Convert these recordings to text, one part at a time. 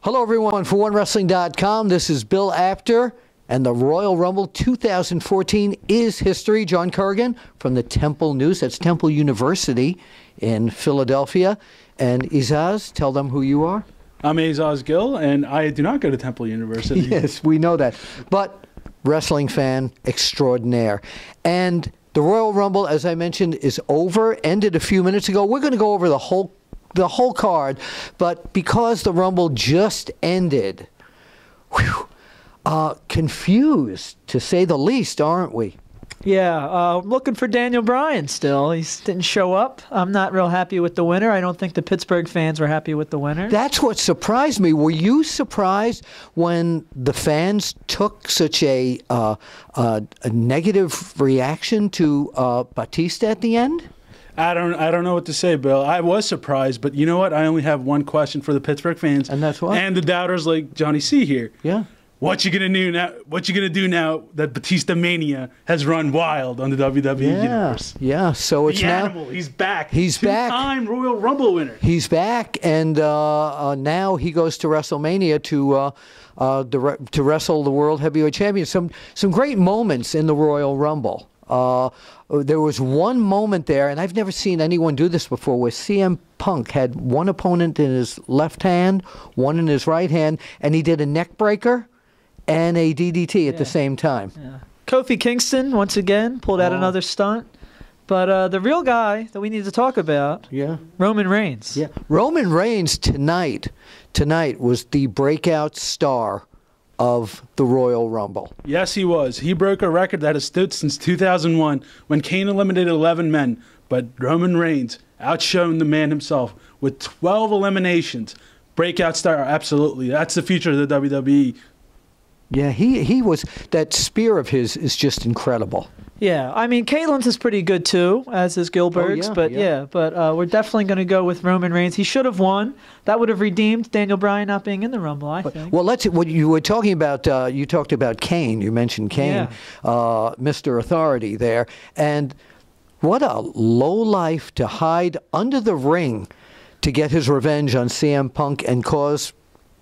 Hello, everyone. For OneWrestling.com, this is Bill Apter, and the Royal Rumble 2014 is history. John Corrigan from the Temple News. That's Temple University in Philadelphia. And Izaz, tell them who you are. I'm Azaz Gill, and I do not go to Temple University. Yes, we know that. But wrestling fan extraordinaire. And the Royal Rumble, as I mentioned, is over. Ended a few minutes ago. We're going to go over the whole card, but because the Rumble just ended, confused to say the least, aren't we? Yeah, looking for Daniel Bryan still. He didn't show up. I'm not real happy with the winner. I don't think the Pittsburgh fans were happy with the winner. That's what surprised me. Were you surprised when the fans took such a negative reaction to Batista at the end? I don't know what to say, Bill. I was surprised, but you know what? I only have one question for the Pittsburgh fans, and that's what. And the doubters like Johnny C here. Yeah. What you gonna do now? What you gonna do now that Batista Mania has run wild on the WWE universe? Yeah. So it's the now. Animal. He's back. He's back. Two-time Royal Rumble winner. He's back, and now he goes to WrestleMania to wrestle the World Heavyweight Champion. Some great moments in the Royal Rumble. There was one moment there, and I've never seen anyone do this before, where CM Punk had one opponent in his left hand, one in his right hand, and he did a neck breaker and a DDT at the same time. Yeah. Kofi Kingston, once again, pulled out another stunt. But the real guy that we need to talk about, Roman Reigns. Yeah, Roman Reigns tonight was the breakout star of the Royal Rumble. Yes, he was. He broke a record that has stood since 2001 when Kane eliminated 11 men, but Roman Reigns outshone the man himself with 12 eliminations. Breakout star, absolutely. That's the future of the WWE. Yeah, he was, that spear of his is just incredible. Yeah, I mean, Caitlin's is pretty good too, as is Gilbert's. But we're definitely going to go with Roman Reigns. He should have won. That would have redeemed Daniel Bryan not being in the Rumble, I think. Well, what you were talking about, you talked about Kane. You mentioned Kane, Mr. Authority there. And what a lowlife to hide under the ring to get his revenge on CM Punk and cause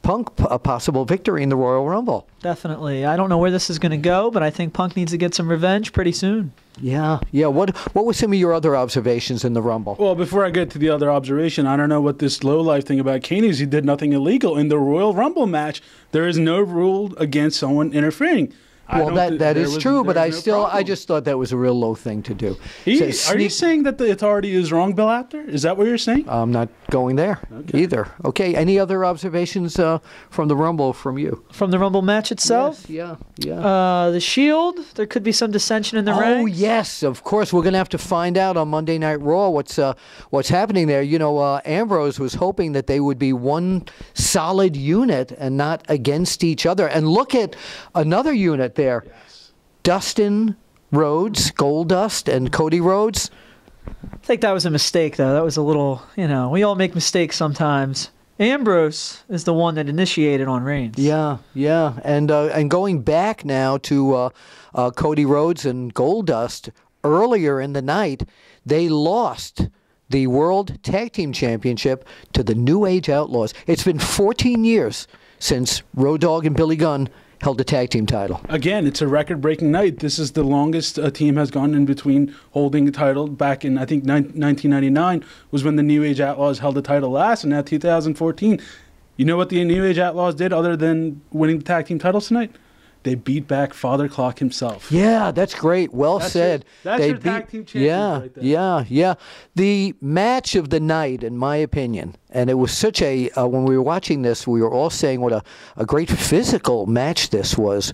Punk a possible victory in the Royal Rumble. Definitely. I don't know where this is going to go, but I think Punk needs to get some revenge pretty soon. Yeah. What were some of your other observations in the Rumble? Well, before I get to the other observation, I don't know what this low-life thing about Kane is. He did nothing illegal. In the Royal Rumble match, there is no rule against someone interfering. Well, that is true, but I just thought that was a real low thing to do. Are you saying that the authority is wrong, Bill Apter? Is that what you're saying? I'm not going there either. Okay, any other observations from the Rumble from you? From the Rumble match itself? Yes, The Shield, there could be some dissension in the ranks. Oh, yes, of course. We're going to have to find out on Monday Night Raw what's happening there. You know, Ambrose was hoping that they would be one solid unit and not against each other. And look at another unit there. Yes. Dustin Rhodes, Goldust, and Cody Rhodes. I think that was a mistake, though. That was a little, we all make mistakes sometimes. Ambrose is the one that initiated on Reigns. Yeah. And going back now to Cody Rhodes and Goldust, earlier in the night, they lost the World Tag Team Championship to the New Age Outlaws. It's been 14 years since Road Dogg and Billy Gunn held the tag team title. Again, it's a record-breaking night. This is the longest a team has gone in between holding the title. Back in, I think, 1999 was when the New Age Outlaws held the title last, and now 2014. You know what the New Age Outlaws did other than winning the tag team titles tonight? They beat back Father Clock himself. Yeah, that's great. Well said. That's your tag team champion right there. Yeah. The match of the night, in my opinion, and it was such a, when we were watching this, we were all saying what a great physical match this was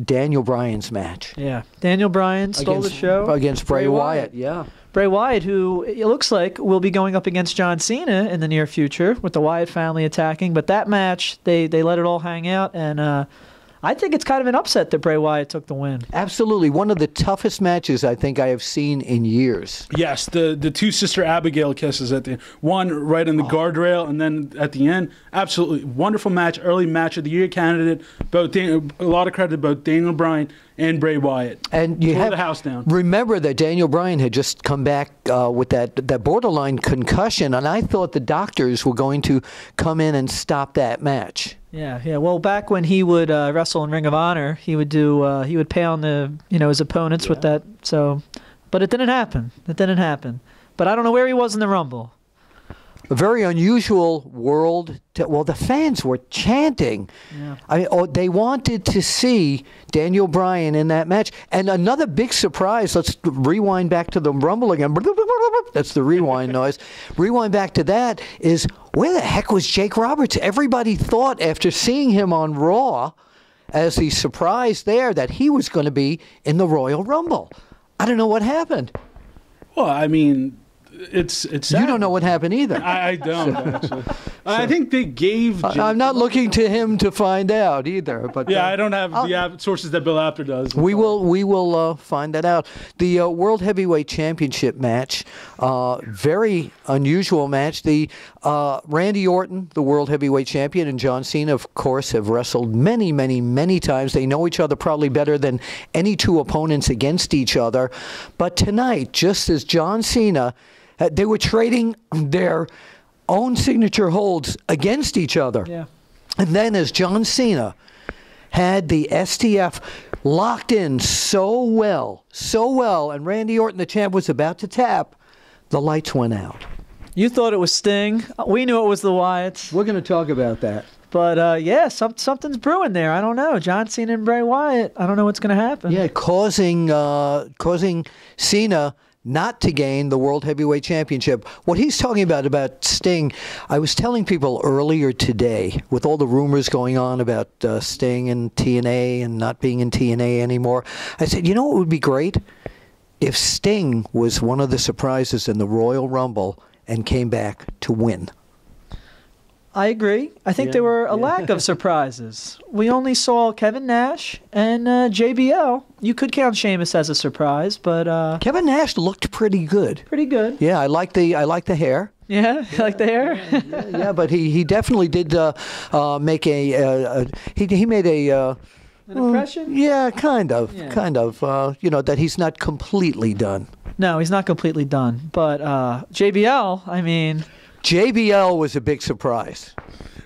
Daniel Bryan's match. Yeah, Daniel Bryan stole the show. Against Bray Wyatt, yeah. Bray Wyatt, who it looks like will be going up against John Cena in the near future with the Wyatt family attacking. But that match, they let it all hang out, and I think it's kind of an upset that Bray Wyatt took the win. Absolutely. One of the toughest matches I think I have seen in years. Yes, the two Sister Abigail kisses at the one right on the guardrail, and then at the end, absolutely wonderful match, early match of the year candidate. A lot of credit to both Daniel Bryan and Bray Wyatt. And you tore have the house down. Remember that Daniel Bryan had just come back with that borderline concussion, and I thought the doctors were going to come in and stop that match. Yeah. Well, back when he would wrestle in Ring of Honor, he would pound his opponents with that. So, but it didn't happen. But I don't know where he was in the Rumble. A very unusual world. Well, the fans were chanting. Yeah. They wanted to see Daniel Bryan in that match. And another big surprise, let's rewind back to the Rumble again. That's the rewind noise. Rewind back to that is, where the heck was Jake Roberts? Everybody thought after seeing him on Raw as the surprise there that he was going to be in the Royal Rumble. I don't know what happened. Well, I mean, it's sad. You don't know what happened either. I don't, actually. I think they gave... I'm not looking to him to find out either. But yeah, I don't have the sources that Bill Apter does. We will find that out. The World Heavyweight Championship match, very unusual match. The Randy Orton, the World Heavyweight Champion, and John Cena, of course, have wrestled many, many, many times. They know each other probably better than any two opponents against each other. But tonight, just as John Cena, they were trading their own signature holds against each other. Yeah. And then as John Cena had the STF locked in so well, and Randy Orton, the champ, was about to tap, the lights went out. You thought it was Sting. We knew it was the Wyatts. We're going to talk about that. But, yeah, something's brewing there. I don't know. John Cena and Bray Wyatt, I don't know what's going to happen. Yeah, causing Cena not to gain the World Heavyweight Championship. What he's talking about Sting, I was telling people earlier today, with all the rumors going on about Sting and TNA and not being in TNA anymore, I said, you know what would be great? If Sting was one of the surprises in the Royal Rumble and came back to win. I agree. I think there were a lack of surprises. We only saw Kevin Nash and JBL. You could count Sheamus as a surprise, but Kevin Nash looked pretty good. Pretty good. Yeah, I like the hair. Yeah, you like the hair? Yeah, but he definitely did make he made a an impression? Yeah, kind of. That he's not completely done. No, he's not completely done. But JBL, I mean, JBL was a big surprise.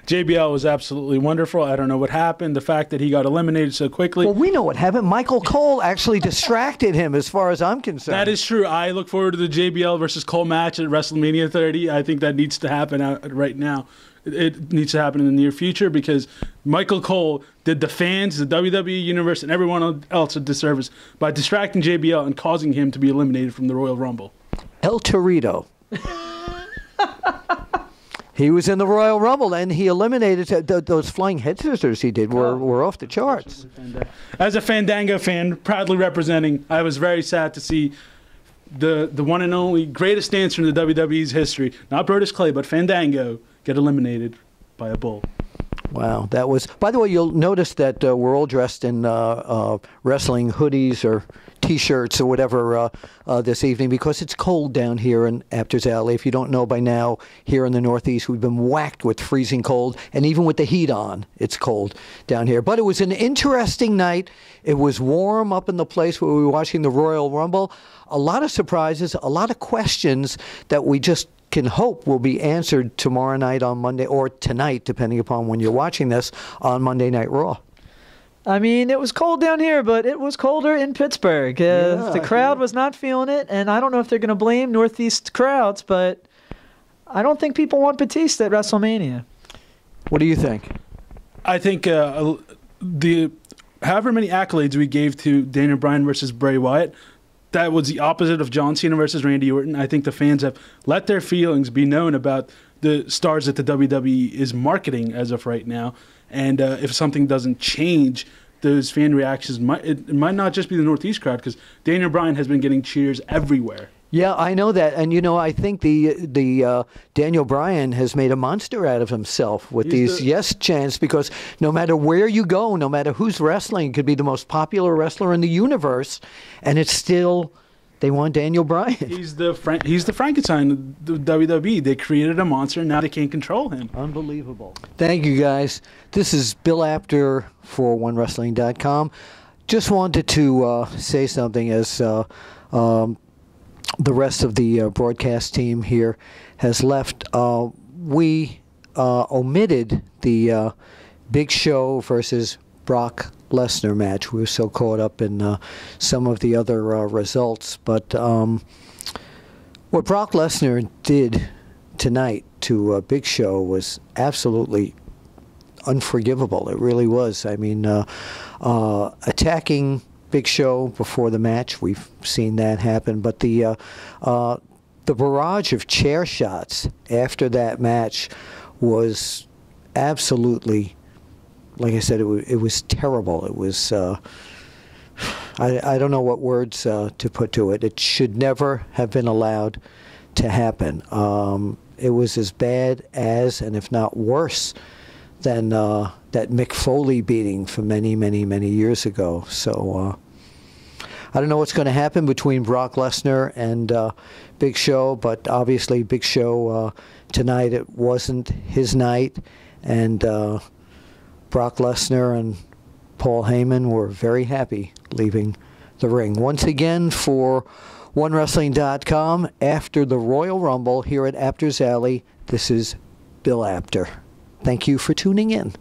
JBL was absolutely wonderful. I don't know what happened. The fact that he got eliminated so quickly. Well, we know what happened. Michael Cole actually distracted him, as far as I'm concerned. That is true. I look forward to the JBL versus Cole match at WrestleMania 30. I think that needs to happen right now. It needs to happen in the near future because Michael Cole did the fans, the WWE Universe, and everyone else a disservice by distracting JBL and causing him to be eliminated from the Royal Rumble. El Torito. He was in the Royal Rumble, and he eliminated those flying head scissors he did were off the charts. As a Fandango fan, proudly representing, I was very sad to see the one and only greatest dancer in the WWE's history, not Brodus Clay, but Fandango, get eliminated by a bull. Wow, that was... By the way, you'll notice that we're all dressed in wrestling hoodies or T-shirts or whatever this evening because it's cold down here in Apter's Alley. If you don't know by now, here in the Northeast, we've been whacked with freezing cold, and even with the heat on, it's cold down here. But it was an interesting night. It was warm up in the place where we were watching the Royal Rumble. A lot of surprises, a lot of questions that we just can hope will be answered tomorrow night on Monday, or tonight, depending upon when you're watching this, on Monday Night Raw. I mean, it was cold down here, but it was colder in Pittsburgh. The crowd was not feeling it, and I don't know if they're going to blame Northeast crowds, but I don't think people want Batista at WrestleMania. What do you think? I think however many accolades we gave to Daniel Bryan versus Bray Wyatt, that was the opposite of John Cena versus Randy Orton. I think the fans have let their feelings be known about the stars that the WWE is marketing as of right now. And if something doesn't change, those fan reactions might not just be the Northeast crowd, because Daniel Bryan has been getting cheers everywhere. Yeah, I know that, and I think the Daniel Bryan has made a monster out of himself with these yes chants, because no matter where you go, no matter who's wrestling, it could be the most popular wrestler in the universe, and it's still they want Daniel Bryan. He's the Frankenstein of the WWE. They created a monster, and now they can't control him. Unbelievable. Thank you, guys. This is Bill Apter for OneWrestling.com. Just wanted to say something as the rest of the broadcast team here has left. We omitted the Big Show versus Brock Lesnar match. We were so caught up in some of the other results. But what Brock Lesnar did tonight to Big Show was absolutely unforgivable. It really was. I mean, attacking Big Show before the match, we've seen that happen, but the barrage of chair shots after that match was absolutely, like I said, it was terrible. It was I don't know what words to put to it. It should never have been allowed to happen. It was as bad as, and if not worse than that Mick Foley beating from many, many, many years ago. So I don't know what's going to happen between Brock Lesnar and Big Show, but obviously Big Show tonight, it wasn't his night, and Brock Lesnar and Paul Heyman were very happy leaving the ring. Once again, for OneWrestling.com, after the Royal Rumble here at Apter's Alley, this is Bill Apter. Thank you for tuning in.